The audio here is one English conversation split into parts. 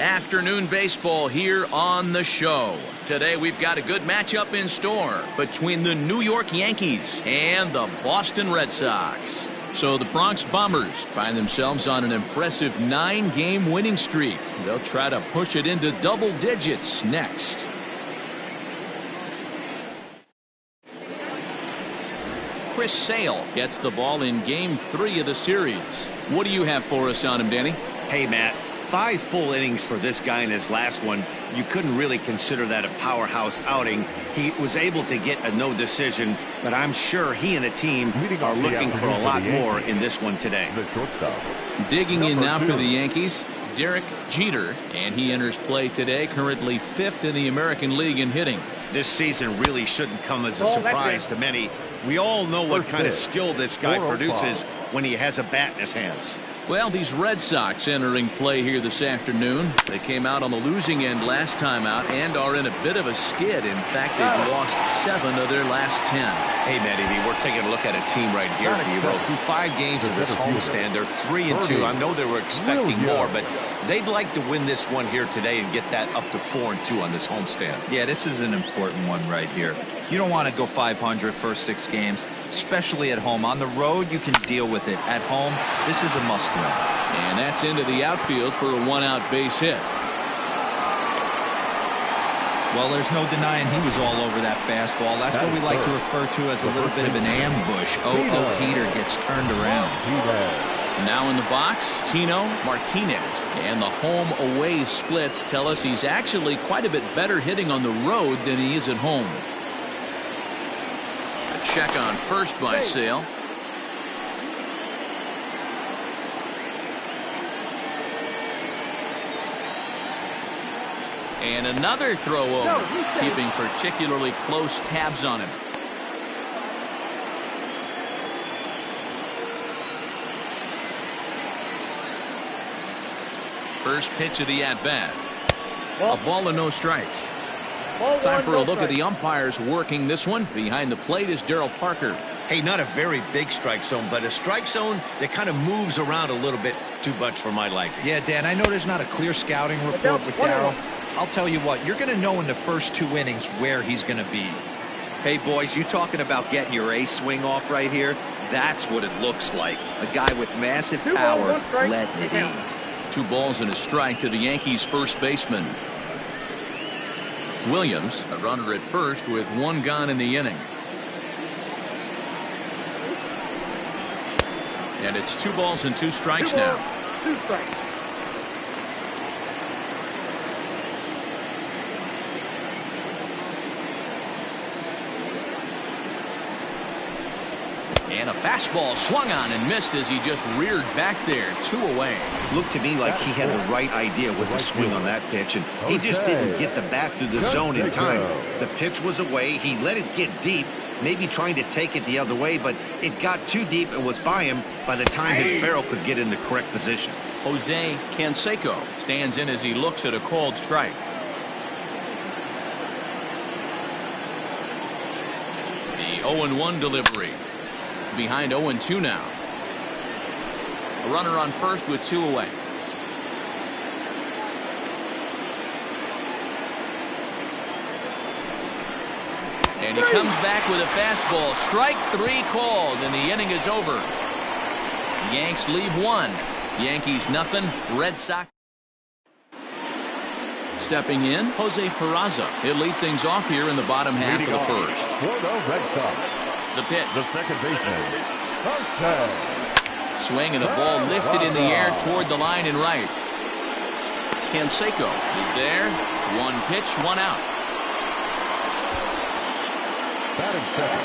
Afternoon baseball here on the show. Today we've got a good matchup in store between the New York Yankees and the Boston Red Sox. So the Bronx Bombers find themselves on an impressive 9-game winning streak. They'll try to push it into double digits next. Chris Sale gets the ball in Game 3 of the series. What do you have for us on him, Danny? Hey, Matt. 5 full innings for this guy in his last one. You couldn't really consider that a powerhouse outing. He was able to get a no decision, but I'm sure he and the team are looking for a lot more in this one today. Digging in now for the Yankees, Derek Jeter, and he enters play today, currently 5th in the American League in hitting. This season really shouldn't come as a surprise to many. We all know what kind of skill this guy produces when he has a bat in his hands. Well, these Red Sox entering play here this afternoon. They came out on the losing end last time out and are in a bit of a skid. In fact, they've lost 7 of their last 10. Hey, Matty V, we're taking a look at a team right here. Through 5 games of this homestand, they're 3-2. I know they were expecting more, but they'd like to win this one here today and get that up to 4-2 on this homestand. Yeah, this is an important one right here. You don't want to go 500 first 6 games, especially at home. On the road, you can deal with it. At home, this is a must-win. And that's into the outfield for a 1-out base hit. Well, there's no denying he was all over that fastball. That's what we like to refer to as a little bit of an ambush. Heater gets turned around. Now in the box, Tino Martinez. And the home-away splits tell us he's actually quite a bit better hitting on the road than he is at home. A check on first by Sale. And another throw over, keeping particularly close tabs on him. First pitch of the at-bat. A ball and no strikes. Time for a look at the umpires working this one. Behind the plate is Darryl Parker. Hey, not a very big strike zone, but a strike zone that kind of moves around a little bit too much for my liking. Yeah, Dan, I know there's not a clear scouting report with Darryl. I'll tell you what, you're going to know in the first 2 innings where he's going to be. Hey, boys, you talking about getting your ace swing off right here? That's what it looks like. A guy with massive power letting it eat. 2 balls and a strike to the Yankees' first baseman. Williams, a runner at first with 1 gone in the inning. And it's 2 balls and 2 strikes now. 2 strikes. And a fastball swung on and missed as he just reared back there. 2 away. Looked to me like he had the right idea with the swing on that pitch, and he just didn't get the bat through the zone in time. The pitch was away. He let it get deep, maybe trying to take it the other way, but it got too deep and was by him by the time his barrel could get in the correct position. Jose Canseco stands in as he looks at a called strike. The 0-1 delivery. Behind 0-2 now. A runner on first with 2 away. And he comes back with a fastball. Strike 3 called, and the inning is over. Yanks leave 1. Yankees nothing. Red Sox. Stepping in, Jose Peraza. He'll lead things off here in the bottom half of the first. For the Red Sox, the pitch. the second baseman, Swing and a ball lifted in the air toward the line and right. Canseco is there. 1 pitch, 1 out. batting second,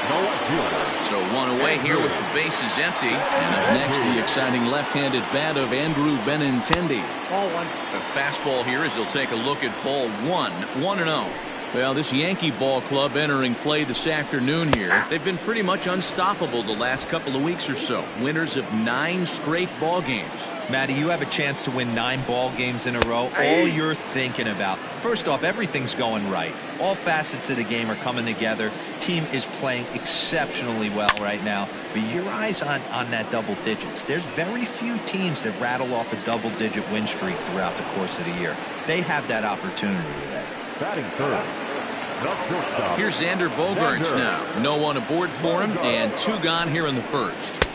the left fielder. So 1 away here with the bases empty. And up next, the exciting left-handed bat of Andrew Benintendi. Ball 1. A fastball here as he'll take a look at ball 1. 1-0. Well, this Yankee ball club entering play this afternoon here, they've been pretty much unstoppable the last couple of weeks or so. Winners of 9 straight ball games. Matty, you have a chance to win 9 ball games in a row. All you're thinking about, first off, everything's going right. All facets of the game are coming together. Team is playing exceptionally well right now. But your eyes on that double digits. There's very few teams that rattle off a double-digit win streak throughout the course of the year. They have that opportunity today. Batting third. Here's Xander Bogaerts now. No one aboard for him, and 2 gone here in the first.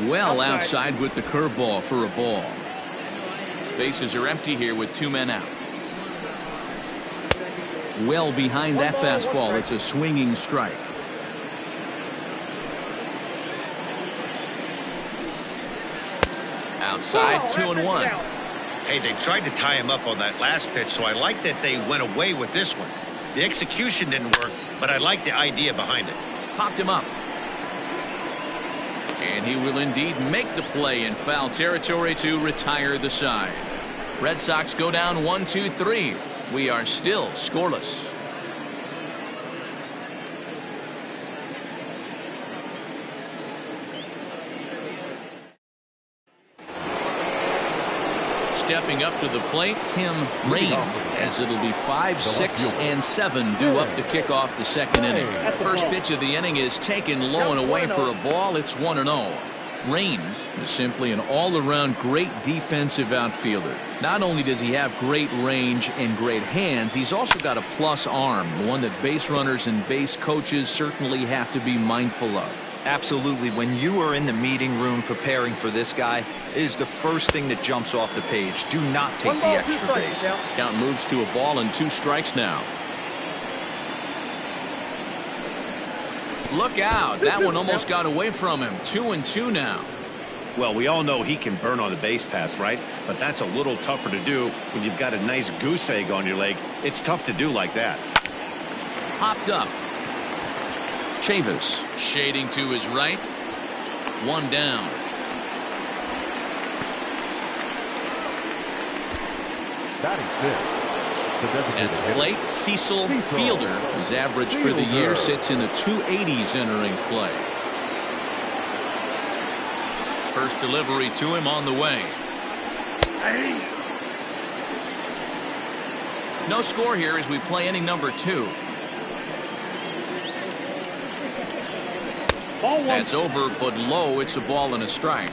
Well outside with the curveball for a ball. Bases are empty here with 2 men out. Well behind that fastball. It's a swinging strike. Outside, 2-1. Hey, they tried to tie him up on that last pitch, so I like that they went away with this one. The execution didn't work, but I like the idea behind it. Popped him up. And he will indeed make the play in foul territory to retire the side. Red Sox go down 1-2-3. We are still scoreless. Stepping up to the plate, Tim Raines, as it'll be 5, 6, and 7 due up to kick off the second inning. First pitch of the inning is taken low and away for a ball. It's 1-0. Raines is simply an all-around great defensive outfielder. Not only does he have great range and great hands, he's also got a plus arm, one that base runners and base coaches certainly have to be mindful of. Absolutely. When you are in the meeting room preparing for this guy, it is the first thing that jumps off the page. Do not take the extra base. Count moves to a ball and 2 strikes now. Look out. That one almost got away from him. 2-2 now. Well, we all know he can burn on a base pass, right? But that's a little tougher to do when you've got a nice goose egg on your leg. It's tough to do like that. Popped up. Chavis shading to his right. 1 down. Batting fifth. At the plate, Cecil Fielder. His average for the year sits in the 280s entering play. First delivery to him on the way. No score here as we play inning number 2. That's over, but low. It's a ball and a strike.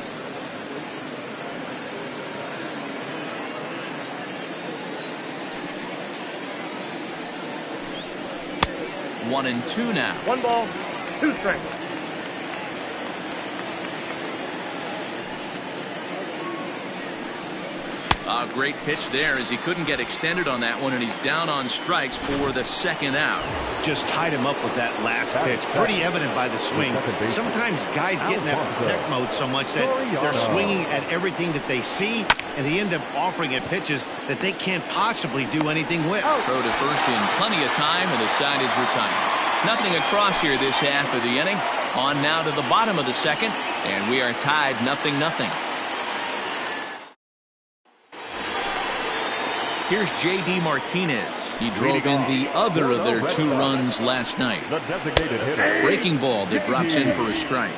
One and 2 now. 1 ball, 2 strikes. A great pitch there as he couldn't get extended on that one, and he's down on strikes for the second out. Just tied him up with that last pitch. Pretty evident by the swing. Sometimes guys get in that protect mode so much that they're swinging at everything that they see, and they end up offering at pitches that they can't possibly do anything with. Throw to first in plenty of time, and the side is retired. Nothing across here this half of the inning. On now to the bottom of the second, and we are tied 0-0. Here's J.D. Martinez. He drove in the other of their 2 runs last night. Breaking ball that drops in for a strike.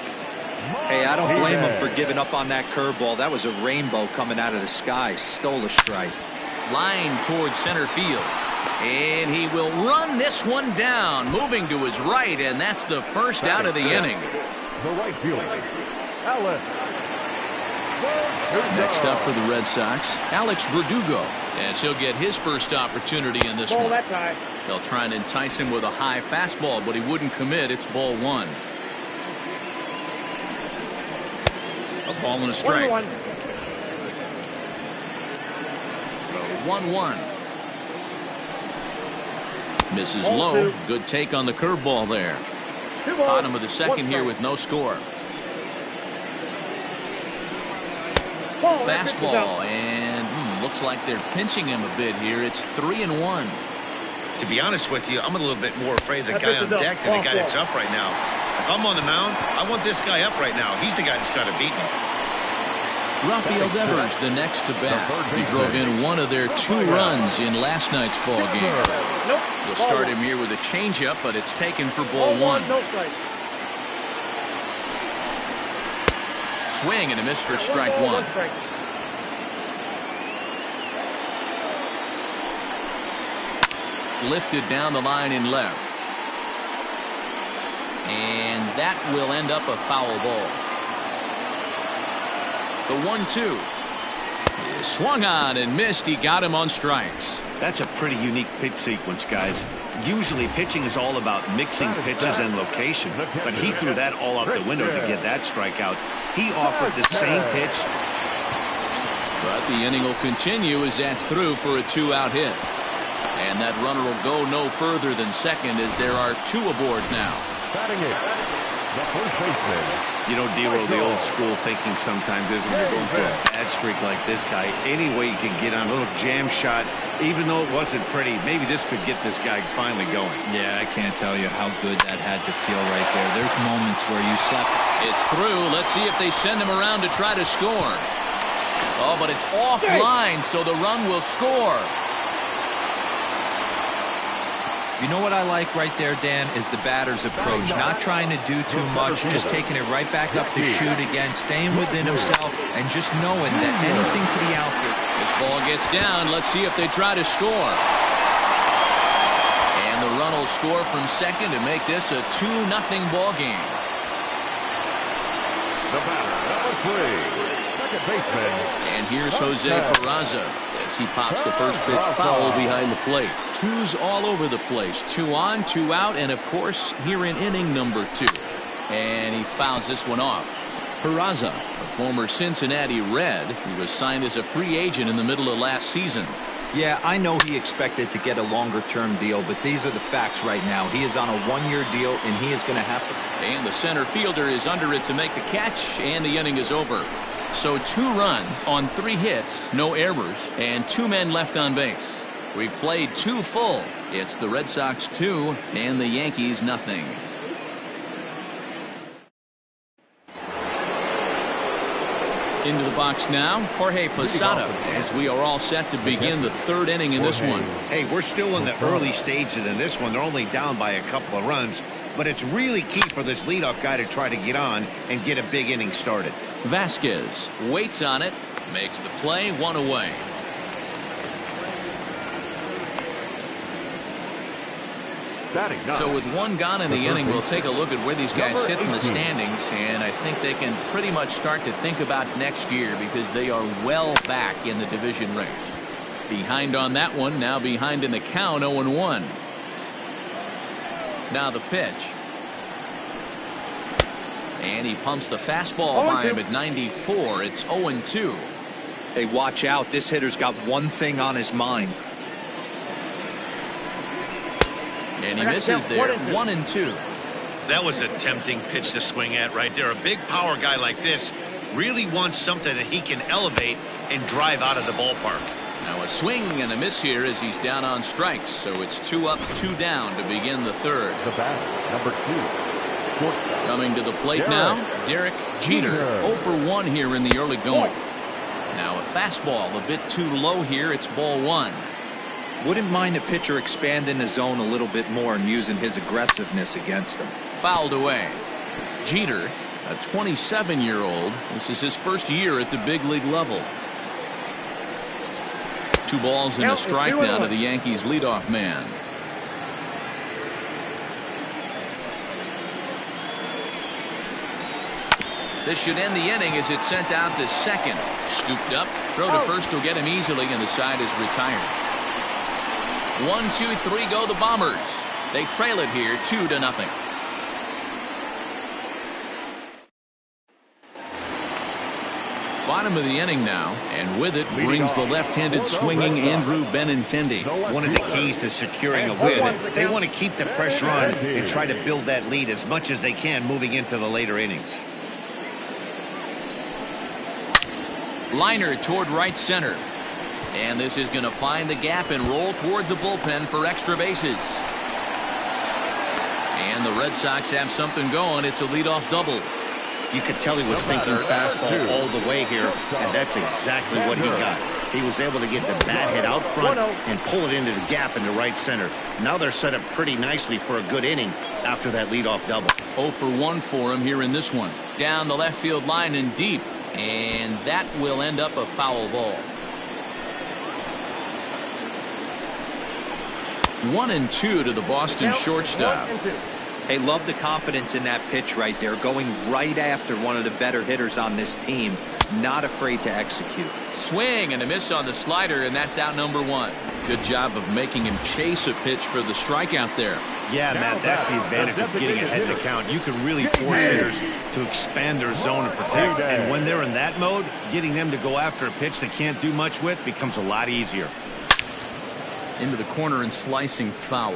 Hey, I don't blame him for giving up on that curveball. That was a rainbow coming out of the sky. Stole a strike. Line towards center field. And he will run this one down, moving to his right, and that's the first out of the inning. The right fielder, Alex. Next up for the Red Sox, Alex Verdugo, as he'll get his first opportunity in this one. They'll try and entice him with a high fastball, but he wouldn't commit. It's ball 1. A ball and a strike. 1-1. Misses low. Good take on the curveball there. Bottom of the second here with no score. Fastball, and looks like they're pinching him a bit here. It's 3-1. To be honest with you, I'm a little bit more afraid of the guy on deck than the guy that's up right now. If I'm on the mound, I want this guy up right now. He's the guy that's got to beat me. Rafael Devers, the next to bat. He drove in one of their 2 runs in last night's ball game. They'll start him here with a changeup, but it's taken for ball 1. Swing and a miss for strike 1. Lifted down the line in left. And that will end up a foul ball. The 1-2 is swung on and missed. He got him on strikes. That's a pretty unique pitch sequence, guys. Usually pitching is all about mixing pitches and location, but he threw that all out the window to get that strikeout. He offered the same pitch. But the inning will continue as that's through for a 2-out hit. And that runner will go no further than second as there are 2 aboard now. Batting it, the first baseman. You know, D-Roll, the old school thinking sometimes is when you're going for a bad streak like this guy, any way you can get on a little jam shot, even though it wasn't pretty, maybe this could get this guy finally going. Yeah, I can't tell you how good that had to feel right there. There's moments where you suck. It's through. Let's see if they send him around to try to score. Oh, but it's offline, so the run will score. You know what I like right there, Dan, is the batter's approach. Not trying to do too much, just taking it right back up the chute again, staying within himself, and just knowing that anything to the outfield. This ball gets down. Let's see if they try to score. And the run will score from second to make this a 2-0 ball game. The batter, number 3, second baseman. And here's Jose Peraza as he pops the first pitch foul behind the plate. 2s all over the place. 2 on, 2 out, and of course here in inning number 2. And he fouls this one off. Peraza, a former Cincinnati Red, he was signed as a free agent in the middle of last season. Yeah, I know he expected to get a longer-term deal, but these are the facts right now. He is on a 1-year deal, and he is going to have to. And the center fielder is under it to make the catch, and the inning is over. So 2 runs on 3 hits, no errors, and 2 men left on base. We've played 2 full. It's the Red Sox 2 and the Yankees nothing. Into the box now, Jorge Posada, as we are all set to begin the 3rd inning in this one. Hey, we're still in the early stages in this one. They're only down by a couple of runs, but it's really key for this leadoff guy to try to get on and get a big inning started. Vasquez waits on it, makes the play, 1 away. So with 1 gone in the inning, we'll take a look at where these guys sit in the standings, and I think they can pretty much start to think about next year because they are well back in the division race. Behind on that one, now behind in the count, 0-1. Now the pitch. And he pumps the fastball by him at 94. It's 0-2. Hey, watch out. This hitter's got one thing on his mind. And he misses there. 1-2. That was a tempting pitch to swing at right there. A big power guy like this really wants something that he can elevate and drive out of the ballpark. Now a swing and a miss here as he's down on strikes. So it's 2 up, 2 down to begin the 3rd. The batter, number 2. Coming to the plate now, Derek Jeter. 0 for 1 here in the early going. Now a fastball a bit too low here. It's ball 1. Wouldn't mind a pitcher expanding the zone a little bit more and using his aggressiveness against them. Fouled away. Jeter, a 27-year-old. This is his first year at the big league level. 2 balls and a strike now to the Yankees leadoff man. This should end the inning as it's sent out to second. Scooped up. Throw to first will get him easily, and the side is retired. 1, 2, 3 go the Bombers. They trail it here 2-0. Bottom of the inning now, and with it brings the left-handed swinging Andrew Benintendi. One of the keys to securing a win, they want to keep the pressure on and try to build that lead as much as they can moving into the later innings. Liner toward right center. And this is going to find the gap and roll toward the bullpen for extra bases. And the Red Sox have something going. It's a leadoff double. You could tell he was thinking fastball all the way here, and that's exactly what he got. He was able to get the bat hit out front and pull it into the gap in the right center. Now they're set up pretty nicely for a good inning after that leadoff double. 0 for 1 for him here in this one. Down the left field line and deep, and that will end up a foul ball. 1-2 to the Boston shortstop. Hey, love the confidence in that pitch right there, going right after one of the better hitters on this team, not afraid to execute. Swing and a miss on the slider, and that's out number 1. Good job of making him chase a pitch for the strikeout there. Yeah, Matt, that's the advantage of getting ahead in the count. You can really force hitters to expand their zone and protect. And when they're in that mode, getting them to go after a pitch they can't do much with becomes a lot easier. Into the corner and slicing foul.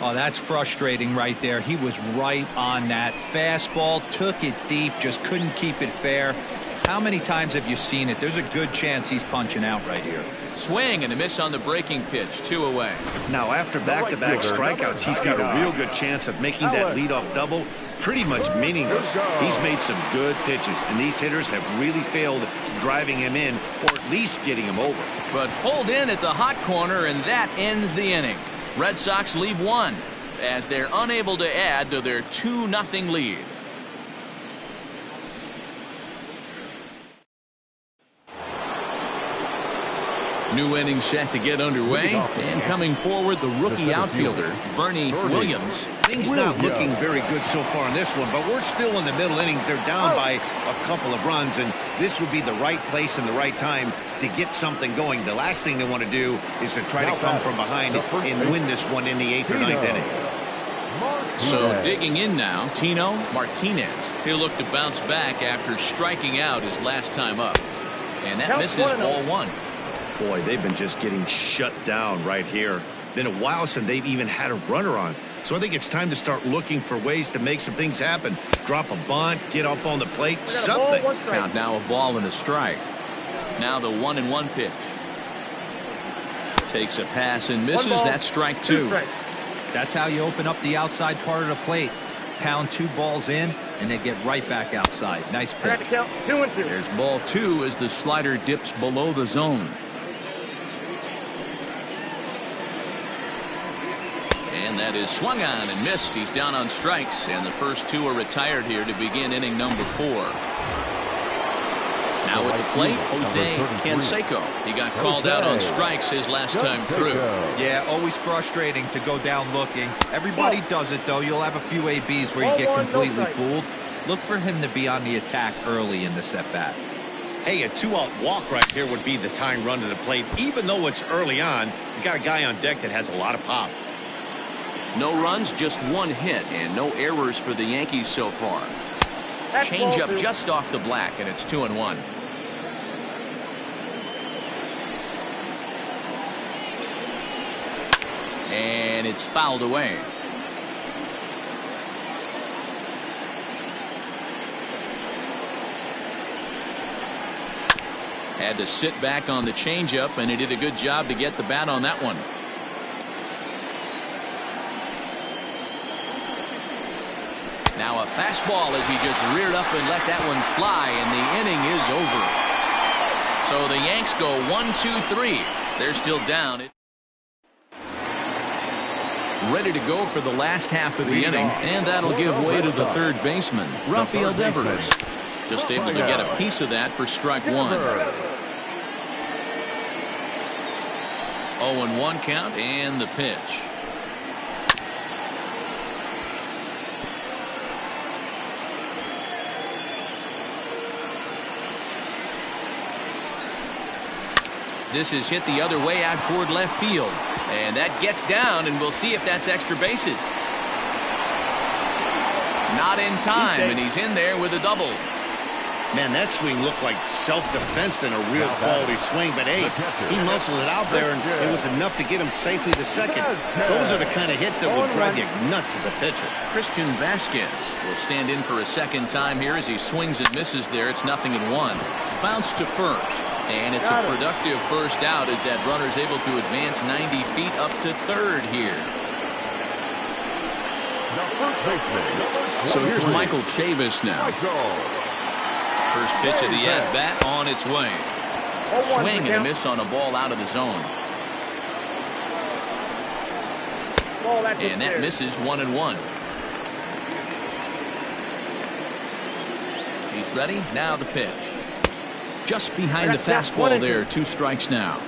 Oh, that's frustrating right there. He was right on that fastball, took it deep, just couldn't keep it fair. How many times have you seen it? There's a good chance he's punching out right here. Swing and a miss on the breaking pitch. 2 away. Now, after back-to-back strikeouts, he's got a real good chance of making that leadoff double pretty much meaningless. He's made some good pitches, and these hitters have really failed driving him in or at least getting him over. But pulled in at the hot corner, and that ends the inning. Red Sox leave 1 as they're unable to add to their 2-0 lead. New inning set to get underway, and coming forward, the rookie outfielder, Bernie Williams. Things not looking very good so far in this one, but we're still in the middle innings. They're down by a couple of runs, and this would be the right place and the right time to get something going. The last thing they want to do is to try to come from behind and win this one in the 8th or 9th inning. So digging in now, Tino Martinez. He'll look to bounce back after striking out his last time up. And that misses ball 1. Boy, they've been just getting shut down right here. Been a while since they've even had a runner on. So I think it's time to start looking for ways to make some things happen. Drop a bunt, get up on the plate, something. Count now a ball and a strike. Now the 1-1 pitch. Takes a pass and misses. That's strike 2. That's how you open up the outside part of the plate. Pound 2 balls in, and then get right back outside. Nice pitch. There's ball 2 as the slider dips below the zone. And that is swung on and missed. He's down on strikes, and the first 2 are retired here to begin inning number 4. Now at the plate, Jose Canseco. He got called out on strikes his last time through. Yeah, always frustrating to go down looking. Everybody does it, though. You'll have a few ABs where you get completely fooled. Look for him to be on the attack early in the at-bat. Hey, a 2-out walk right here would be the tying run to the plate. Even though it's early on, you got a guy on deck that has a lot of pop. No runs, just 1 hit, and no errors for the Yankees so far. Change up just off the black, and it's 2-1. And it's fouled away. Had to sit back on the changeup, and he did a good job to get the bat on that one. Now a fastball as he just reared up and let that one fly, and the inning is over. So the Yanks go 1-2-3. They're still down. Ready to go for the last half of the inning, and that'll give way to the third baseman, Rafael Devers. Just able to get a piece of that for strike 1. 0-1 count, and the pitch. This is hit the other way out toward left field. And that gets down, and we'll see if that's extra bases. Not in time, and he's in there with a double. Man, that swing looked like self-defense than a real quality swing. But, hey, he muscled it out there, and it was enough to get him safely to second. Those are the kind of hits that will drive you nuts as a pitcher. Christian Vasquez will stand in for a second time here as he swings and misses there. It's 0-1. Bounce to first. And it's a productive first out as that runner's able to advance 90 feet up to third here. The first baseman. So here's Michael Chavis now. First pitch of the at-bat on its way. Swing and a miss on a ball out of the zone. And that misses 1-1. He's ready. Now the pitch. Just behind the fastball there. 2 strikes now.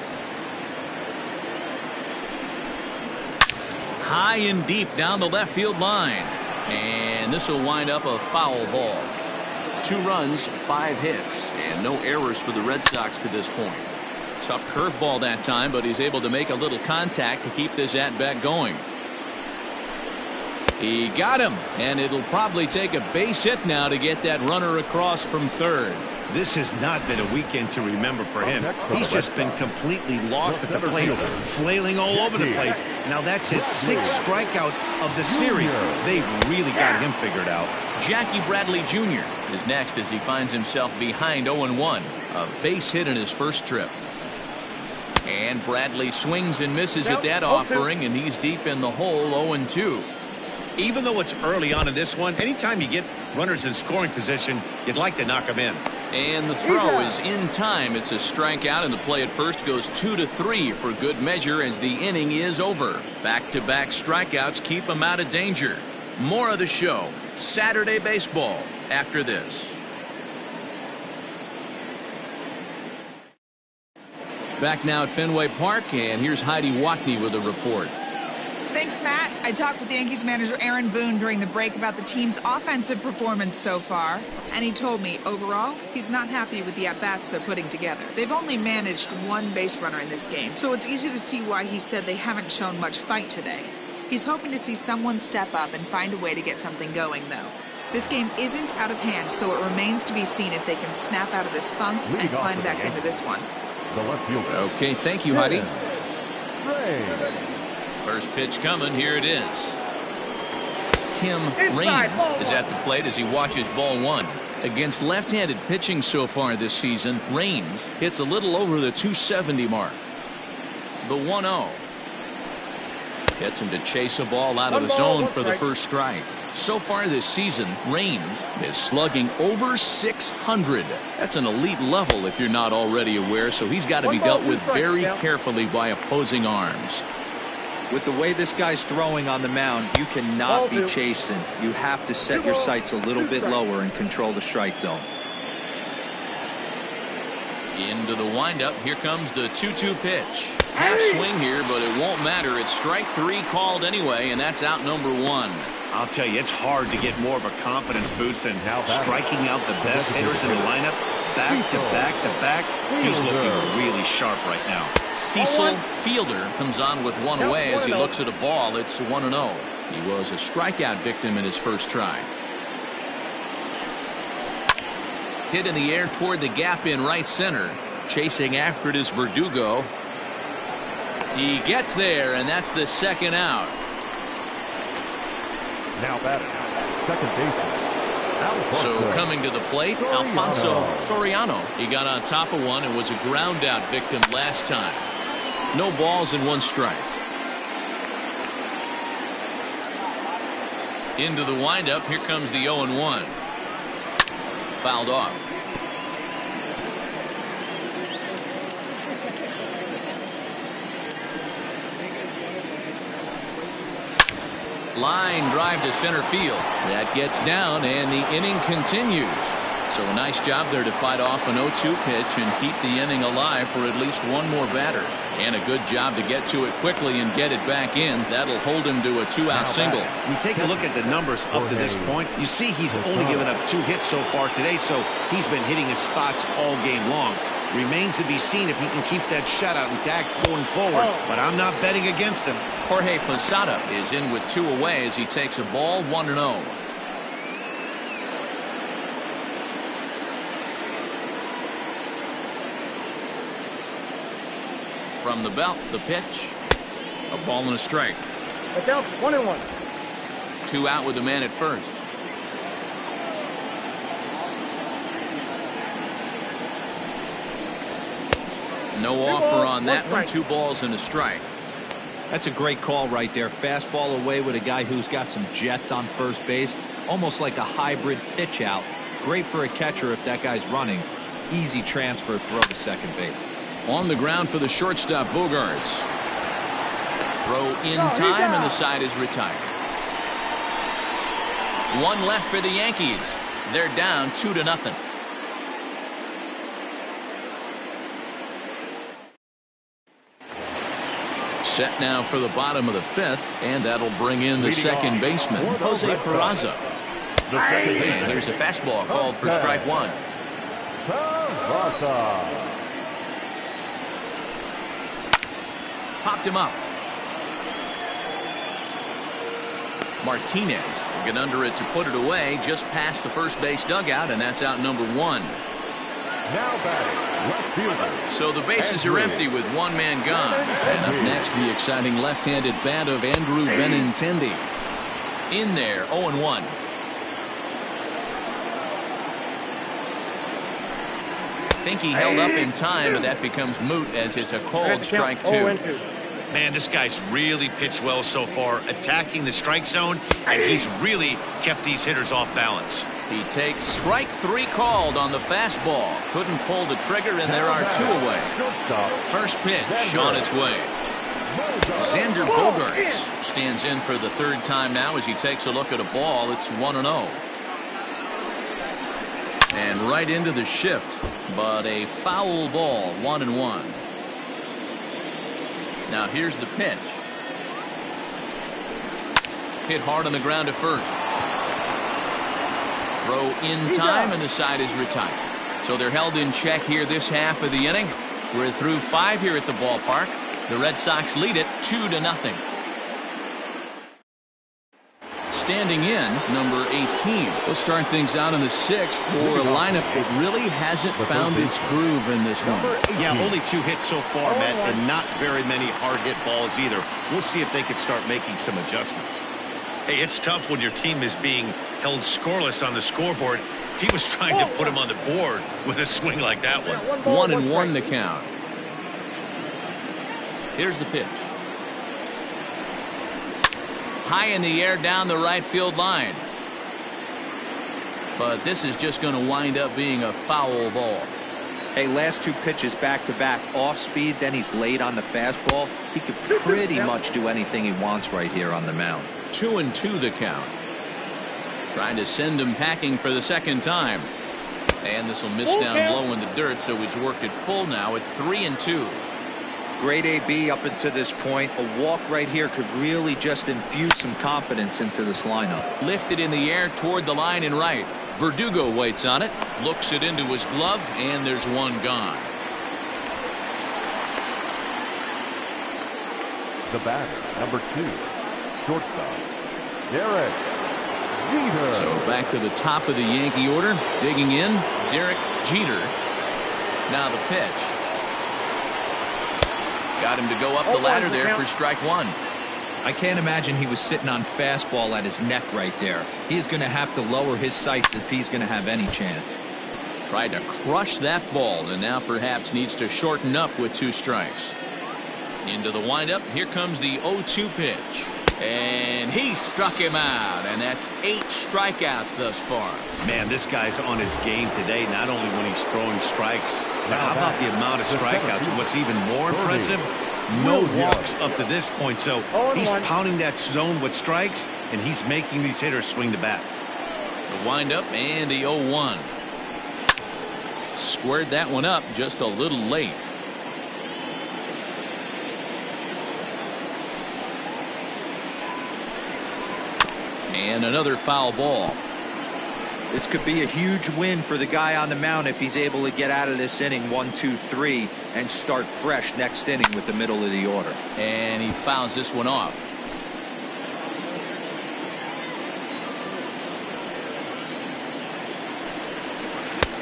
High and deep down the left field line. And this will wind up a foul ball. 2 runs, 5 hits, and no errors for the Red Sox to this point. Tough curveball that time, but he's able to make a little contact to keep this at-bat going. He got him, and it'll probably take a base hit now to get that runner across from third. This has not been a weekend to remember for him. He's just been completely lost at the plate, flailing all over the place. Now that's his 6th strikeout of the series. They've really got him figured out. Jackie Bradley Jr. is next as he finds himself behind 0-1. A base hit in his first trip. And Bradley swings and misses at that offering, and he's deep in the hole, 0-2. Even though it's early on in this one, anytime you get runners in scoring position, you'd like to knock them in. And the throw is in time. It's a strikeout, and the play at first goes 2-3 for good measure as the inning is over. Back-to-back strikeouts keep him out of danger. More of the show, Saturday Baseball, after this. Back now at Fenway Park, and here's Heidi Watney with a report. Thanks, Matt. I talked with Yankees manager Aaron Boone during the break about the team's offensive performance so far, and he told me, overall, he's not happy with the at-bats they're putting together. They've only managed 1 base runner in this game, so it's easy to see why he said they haven't shown much fight today. He's hoping to see someone step up and find a way to get something going, though. This game isn't out of hand, so it remains to be seen if they can snap out of this funk and climb back into this one. Okay, thank you, Heidi. First pitch coming. Here it is. Tim Raines is at the plate as he watches ball 1. Against left-handed pitching so far this season, Raines hits a little over the 270 mark. The 1-0. Gets him to chase a ball out of the zone for the first strike. So far this season, Raines is slugging over 600. That's an elite level if you're not already aware, so he's got to be dealt with very carefully by opposing arms. With the way this guy's throwing on the mound, you cannot be chasing. You have to set your sights a little bit lower and control the strike zone. Into the windup. Here comes the 2-2 pitch. Half swing here, but it won't matter. It's strike 3 called anyway, and that's out number 1. I'll tell you, it's hard to get more of a confidence boost than striking out the best hitters in the lineup. Back to back to back. He's looking really sharp right now. Cecil Fielder comes on with 1 away as he looks at a ball. It's 1-0. He was a strikeout victim in his first try. Hit in the air toward the gap in right center. Chasing after it is Verdugo. He gets there, and that's the 2nd out. Now batting, second baseman. So coming to the plate, Alfonso Soriano. He got on top of one and was a ground out victim last time. No balls and 1 strike. Into the windup. Here comes the 0-1. Fouled off. Line drive to center field. That gets down, and the inning continues. So a nice job there to fight off an 0-2 pitch and keep the inning alive for at least 1 more batter. And a good job to get to it quickly and get it back in. That'll hold him to a 2-out single. You take a look at the numbers up to this point. You see he's only given up 2 hits so far today, so he's been hitting his spots all game long. Remains to be seen if he can keep that shutout intact going forward, but I'm not betting against him. Jorge Posada is in with 2 away as he takes a ball 1-0. From the belt, the pitch. A ball and a strike. That's out, 1-1. 2 out with the man at first. No offer on that one. 2 balls and a strike. That's a great call right there. Fastball away with a guy who's got some jets on first base. Almost like a hybrid pitch out. Great for a catcher if that guy's running. Easy transfer throw to second base. On the ground for the shortstop, Bogarts. Throw in time, and the side is retired. One left for the Yankees. They're down 2-0. Set now for the bottom of the fifth, and that'll bring in the second baseman, Jose Peraza. And here's a fastball called for strike one. Popped him up. Martinez will get under it to put it away just past the first base dugout, and that's out number one. Now batting, left fielder. So the bases are empty with one man gone. And up next, the exciting left-handed bat of Andrew Benintendi. In there, 0-1. I think he held up in time, but that becomes moot as it's a cold strike two. Man, this guy's really pitched well so far, attacking the strike zone, and he's really kept these hitters off balance. He takes strike three called on the fastball. Couldn't pull the trigger, and there are two away. First pitch on its way. Xander Bogaerts stands in for the third time now as he takes a look at a ball. It's 1-0. And right into the shift, but a foul ball, 1-1. Now here's the pitch. Hit hard on the ground to first. Throw in time, and the side is retired. So they're held in check here this half of the inning. We're through 5 here at the ballpark. The Red Sox lead it 2-0. Standing in, number 18. They'll start things out in the sixth for a lineup that really hasn't found its groove in this one. Yeah, only 2 hits so far, Matt, and not very many hard hit balls either. We'll see if they can start making some adjustments. Hey, it's tough when your team is being held scoreless on the scoreboard. He was trying to put him on the board with a swing like that one. 1-1 the count. Here's the pitch. High in the air down the right field line. But this is just going to wind up being a foul ball. Hey, last 2 pitches back-to-back off speed, then he's late on the fastball. He could pretty much do anything he wants right here on the mound. 2-2 the count. Trying to send him packing for the second time. And this will miss down low in the dirt, so he's worked it full now at 3-2. Great AB up until this point. A walk right here could really just infuse some confidence into this lineup. Lifted in the air toward the line and right. Verdugo waits on it, looks it into his glove, and there's one gone. The batter, number 2, shortstop, Derek Jeter. So back to the top of the Yankee order. Digging in, Derek Jeter. Now the pitch. Got him to go up the ladder there for strike one. I can't imagine he was sitting on fastball at his neck right there. He is going to have to lower his sights if he's going to have any chance. Tried to crush that ball, and now perhaps needs to shorten up with 2 strikes. Into the windup. Here comes the 0-2 pitch. And he struck him out, and that's 8 strikeouts thus far. Man, this guy's on his game today, not only when he's throwing strikes, but how about the amount of strikeouts? And what's even more impressive, no walks up to this point. So he's pounding that zone with strikes, and he's making these hitters swing the bat. The windup and the 0-1. Squared that one up just a little late. And another foul ball. This could be a huge win for the guy on the mound if he's able to get out of this inning 1, 2, 3 and start fresh next inning with the middle of the order. And he fouls this one off.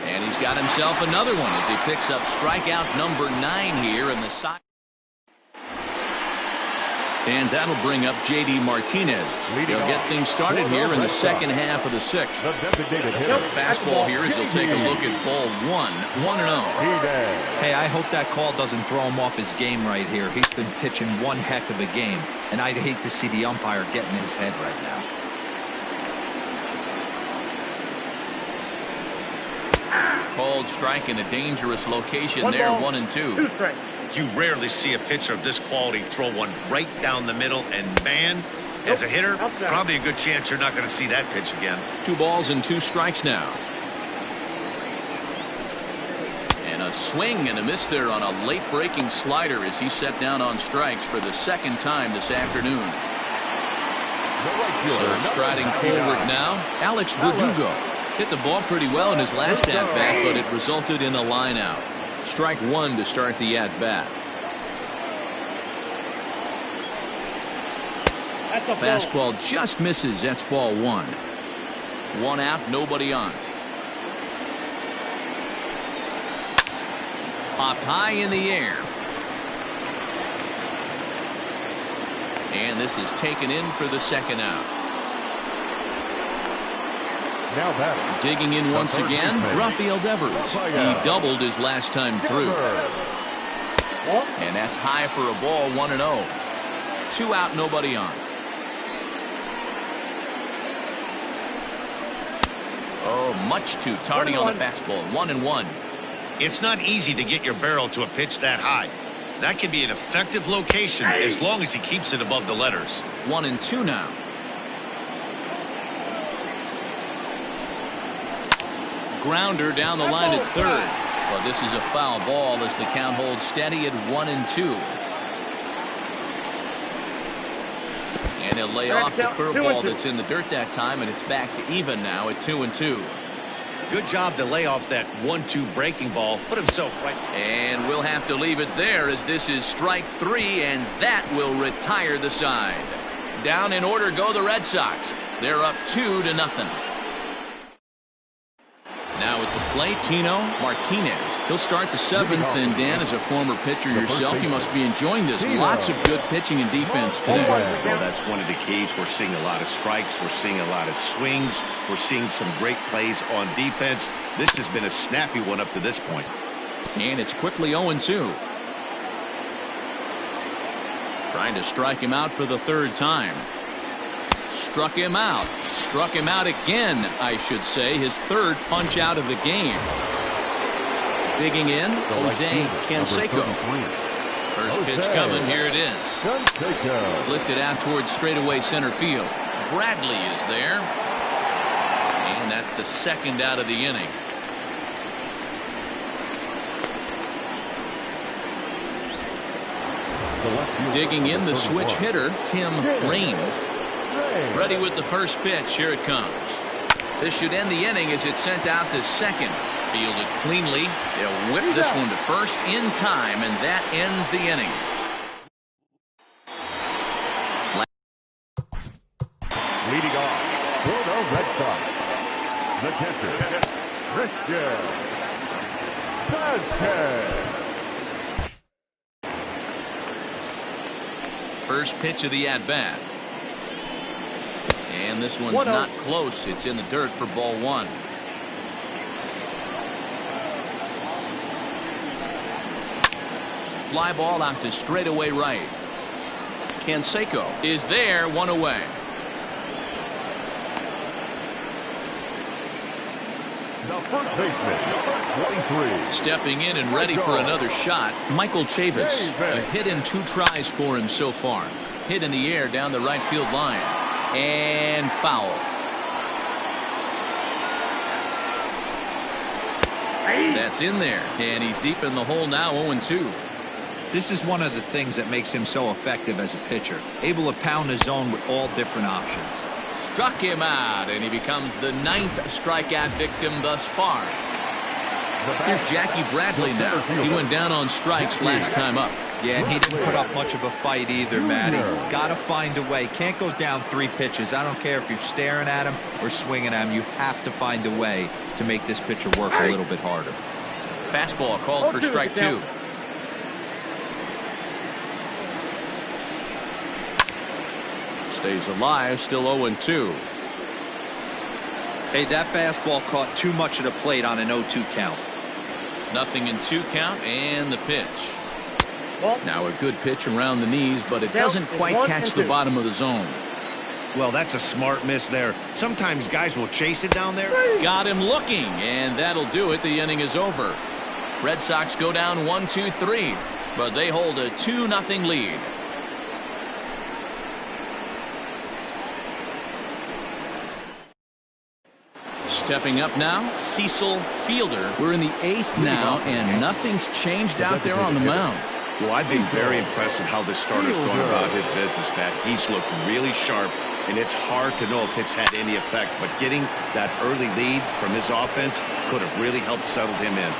And he's got himself another one as he picks up strikeout number 9 here in the side. And that'll bring up J.D. Martinez. He'll get things started here in the second half of the sixth. The designated hitter. Fastball here as he'll take a look at ball 1-0. Hey, I hope that call doesn't throw him off his game right here. He's been pitching one heck of a game, and I'd hate to see the umpire get in his head right now. Called strike in a dangerous location there, 1-2. 2 strikes. You rarely see a pitcher of this quality throw one right down the middle, and man, as a hitter, probably a good chance you're not going to see that pitch again. 2 balls and 2 strikes now. And a swing and a miss there on a late breaking slider as he set down on strikes for the second time this afternoon. So striding forward now, Alex Verdugo. Hit the ball pretty well in his last at-bat, but it resulted in a line out. Strike 1 to start the at-bat. Fastball just misses. That's ball 1. 1 out, nobody on. Popped high in the air. And this is taken in for the second out. Now batting. Digging in once again, Rafael Devers. He doubled his last time through. And that's high for a ball, 1-0. 2 out, nobody on. Oh, much too tardy on the fastball, 1-1. It's not easy to get your barrel to a pitch that high. That can be an effective location as long as he keeps it above the letters. 1-2 now. Grounder down the line at third. But this is a foul ball as the count holds steady at 1-2. And he'll lay off the curveball that's in the dirt that time, and it's back to even now at 2-2. Good job to lay off that 1-2 breaking ball. Put himself right. And we'll have to leave it there as this is strike 3, and that will retire the side. Down in order go the Red Sox. They're up 2-0. Now at the plate, Tino Martinez. He'll start the 7th, and Dan, as a former pitcher yourself, you must be enjoying this. Lots of good pitching and defense today. Well, that's one of the keys. We're seeing a lot of strikes. We're seeing a lot of swings. We're seeing some great plays on defense. This has been a snappy one up to this point. And it's quickly 0-2. Trying to strike him out for the 3rd time. Struck him out. Struck him out again, I should say. His 3rd punch out of the game. Digging in, Jose Canseco. First pitch coming. Here it is. Lifted out towards straightaway center field. Bradley is there. And that's the 2nd out of the inning. Digging in, the switch hitter, Tim Raines. Ready with the first pitch. Here it comes. This should end the inning as it's sent out to second. Fielded cleanly. They'll whip this one to first in time, and that ends the inning. Leading off for the Red Sox, the catcher, Christian Vazquez. First pitch of the at-bat. And this one's not close. It's in the dirt for ball 1. Fly ball out to straightaway right. Canseco is there, 1 away. The first baseman, number 23. Stepping in and ready for another shot, Michael Chavis. A hit in 2 tries for him so far. Hit in the air down the right field line. And foul. That's in there, and he's deep in the hole now, 0-2. This is one of the things that makes him so effective as a pitcher, able to pound the zone with all different options. Struck him out, and he becomes the 9th strikeout victim thus far. Here's Jackie Bradley now. He went down on strikes last time up. Yeah, and he didn't put up much of a fight either, Matty. Got to find a way. Can't go down 3 pitches. I don't care if you're staring at him or swinging at him. You have to find a way to make this pitcher work a little bit harder. Fastball called for strike 2. stays alive, still 0-2. Hey, that fastball caught too much of the plate on an 0-2 count. Nothing in 2 count, and the pitch. Now a good pitch around the knees, but it doesn't quite catch the bottom of the zone. Well, that's a smart miss there. Sometimes guys will chase it down there. Got him looking, and that'll do it. The inning is over. Red Sox go down 1-2-3, but they hold a 2-0 lead. Stepping up now, Cecil Fielder. We're in the 8th now, and nothing's changed out there on the mound. Well, I've been very impressed with how this starter's going about his business, Matt. He's looked really sharp, and it's hard to know if it's had any effect. But getting that early lead from his offense could have really helped settle him in.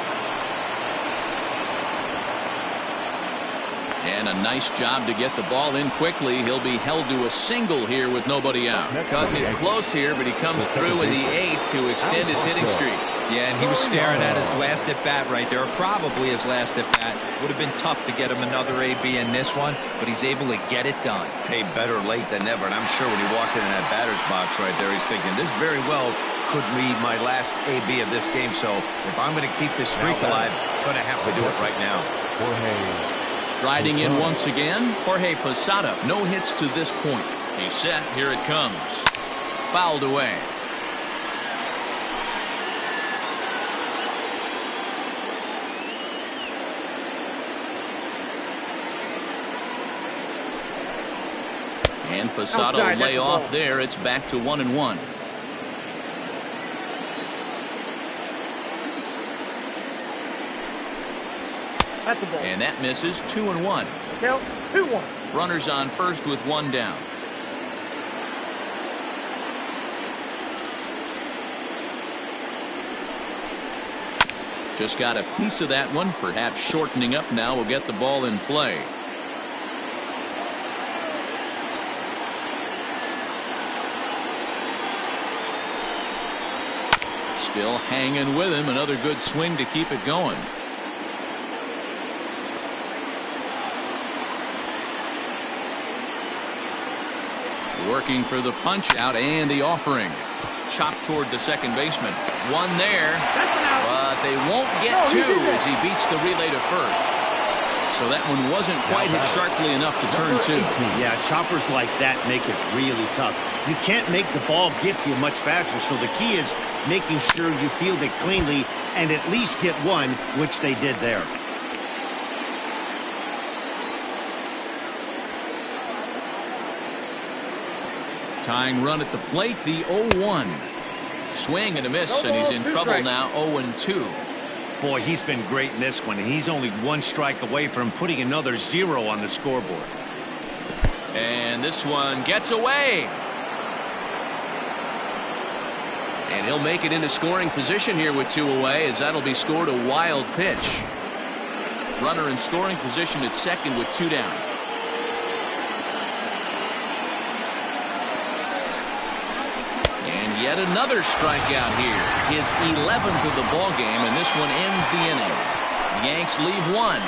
And a nice job to get the ball in quickly. He'll be held to a single here with nobody out. Cutting it close here, but he comes through in the 8th to extend his hitting streak. Yeah, and he was staring at his last at-bat right there, or probably his last at-bat. Would have been tough to get him another AB in this one, but he's able to get it done. Hey, better late than never, and I'm sure when he walked in that batter's box right there, he's thinking, this very well could be my last AB of this game, so if I'm going to keep this streak alive, I'm going to have to do it right now. Striding in once again, Jorge Posada. No hits to this point. He's set. Here it comes. Fouled away. And Posada will lay off there. It's back to 1-1. And that misses. 2-1. Count 2-1. Runners on first with 1 down. Just got a piece of that one. Perhaps shortening up now will get the ball in play. Still hanging with him. Another good swing to keep it going. Working for the punch out and the offering. Chopped toward the second baseman. One there, but they won't get 2 as he beats the relay to first. So that one wasn't quite hit sharply enough to turn 2. Yeah, choppers like that make it really tough. You can't make the ball get to you much faster, so the key is making sure you field it cleanly and at least get 1, which they did there. Tying run at the plate, the 0-1. Swing and a miss, and he's in trouble now, 0-2. Boy, he's been great in this one, and he's only 1 strike away from putting another 0 on the scoreboard. And this one gets away. And he'll make it into scoring position here with 2 away, as that'll be scored a wild pitch. Runner in scoring position at second with 2 down. Yet another strikeout here. His 11th of the ball game, and this one ends the inning. Yanks leave 1.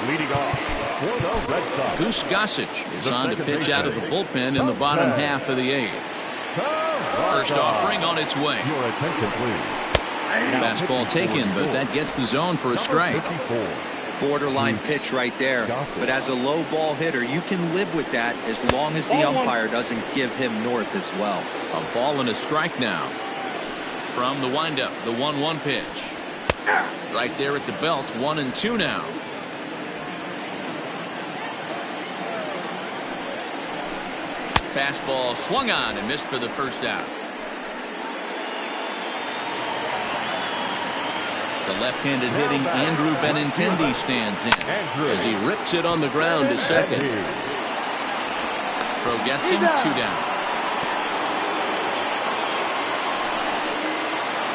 Leading off for the Red Sox, Goose Gossage is on to pitch out of the bullpen in the bottom half of the 8th. First offering on its way. Your attention, please. Fastball taken, but that gets the zone for a strike. Borderline pitch right there, but as a low ball hitter, you can live with that as long as the umpire doesn't give him north as well. A ball and a strike now. From the windup, the 1-1 pitch. Right there at the belt, 1-2 now. Fastball swung on and missed for the first out. The left-handed hitting Andrew Benintendi stands in as he rips it on the ground to second. Throw gets him, 2 down.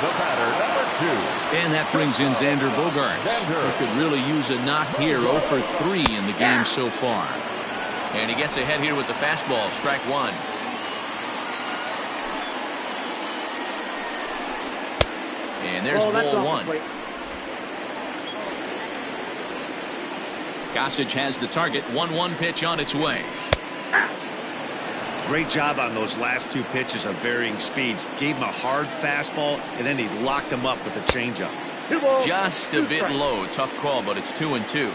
The batter, number 2. And that brings in Xander Bogaerts, who could really use a knock here. 0 for 3 in the game so far. And he gets ahead here with the fastball, strike 1. And there's ball 1. Gossage has the target. 1-1 pitch on its way. Great job on those last two pitches of varying speeds. Gave him a hard fastball, and then he locked him up with a changeup. Just a bit low. Tough call, but it's 2-2.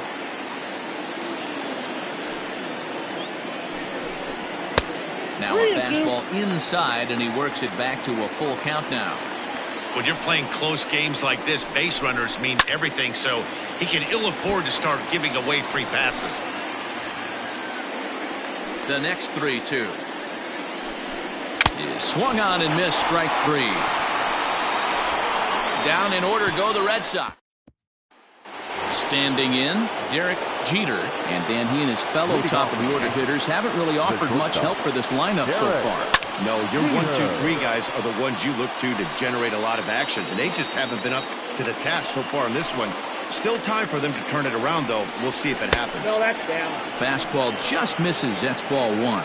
Now a fastball inside, and he works it back to a full count now. When you're playing close games like this, base runners mean everything, so he can ill afford to start giving away free passes. The next 3-2 is swung on and missed. Strike 3. Down in order go the Red Sox. Standing in, Derek Jeter, and Dan, he and his fellow top-of-the-order hitters haven't really offered much help for this lineup so far. No, your 1, 2, 3 guys are the ones you look to generate a lot of action, and they just haven't been up to the task so far in this one. Still time for them to turn it around, though. We'll see if it happens. No, that's down. Fastball just misses. That's ball 1.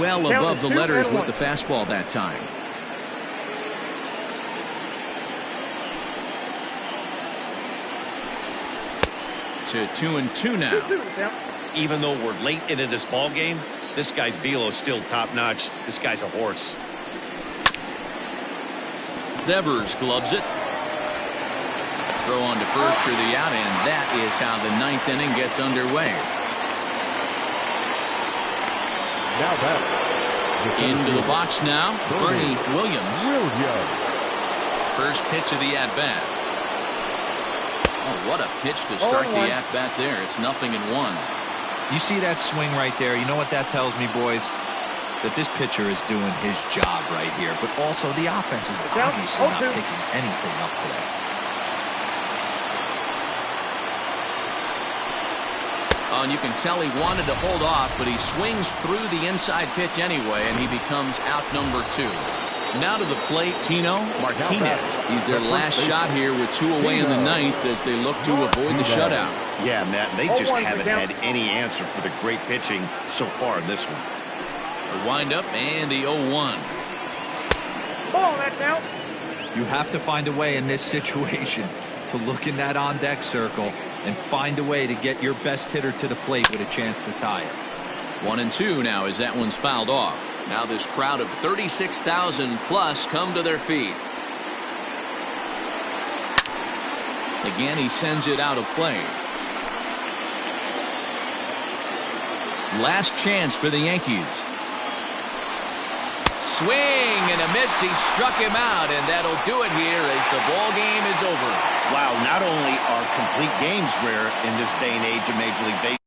Well above the letters with the fastball that time. To 2-2 now. Even though we're late into this ball game, this guy's velo is still top-notch. This guy's a horse. Devers gloves it. Throw on to first for the out, and that is how the 9th inning gets underway. Now back. Into the box now, Bernie Williams. First pitch of the at-bat. Oh, what a pitch to start the at-bat there. It's 0-1. You see that swing right there? You know what that tells me, boys? That this pitcher is doing his job right here. But also the offense is obviously not picking anything up today. Oh, and you can tell he wanted to hold off, but he swings through the inside pitch anyway, and he becomes out number 2. Now to the plate, Tino Martinez. He's their last shot here with 2 away in the 9th as they look to avoid the shutout. Yeah, Matt, they just haven't had any answer for the great pitching so far in this one. The windup and the 0-1. Ball, that's out. You have to find a way in this situation to look in that on-deck circle and find a way to get your best hitter to the plate with a chance to tie it. 1-2 now as that one's fouled off. Now this crowd of 36,000 plus come to their feet. Again, he sends it out of play. Last chance for the Yankees. Swing and a miss. He struck him out, and that'll do it here as the ball game is over. Wow, not only are complete games rare in this day and age of Major League Baseball.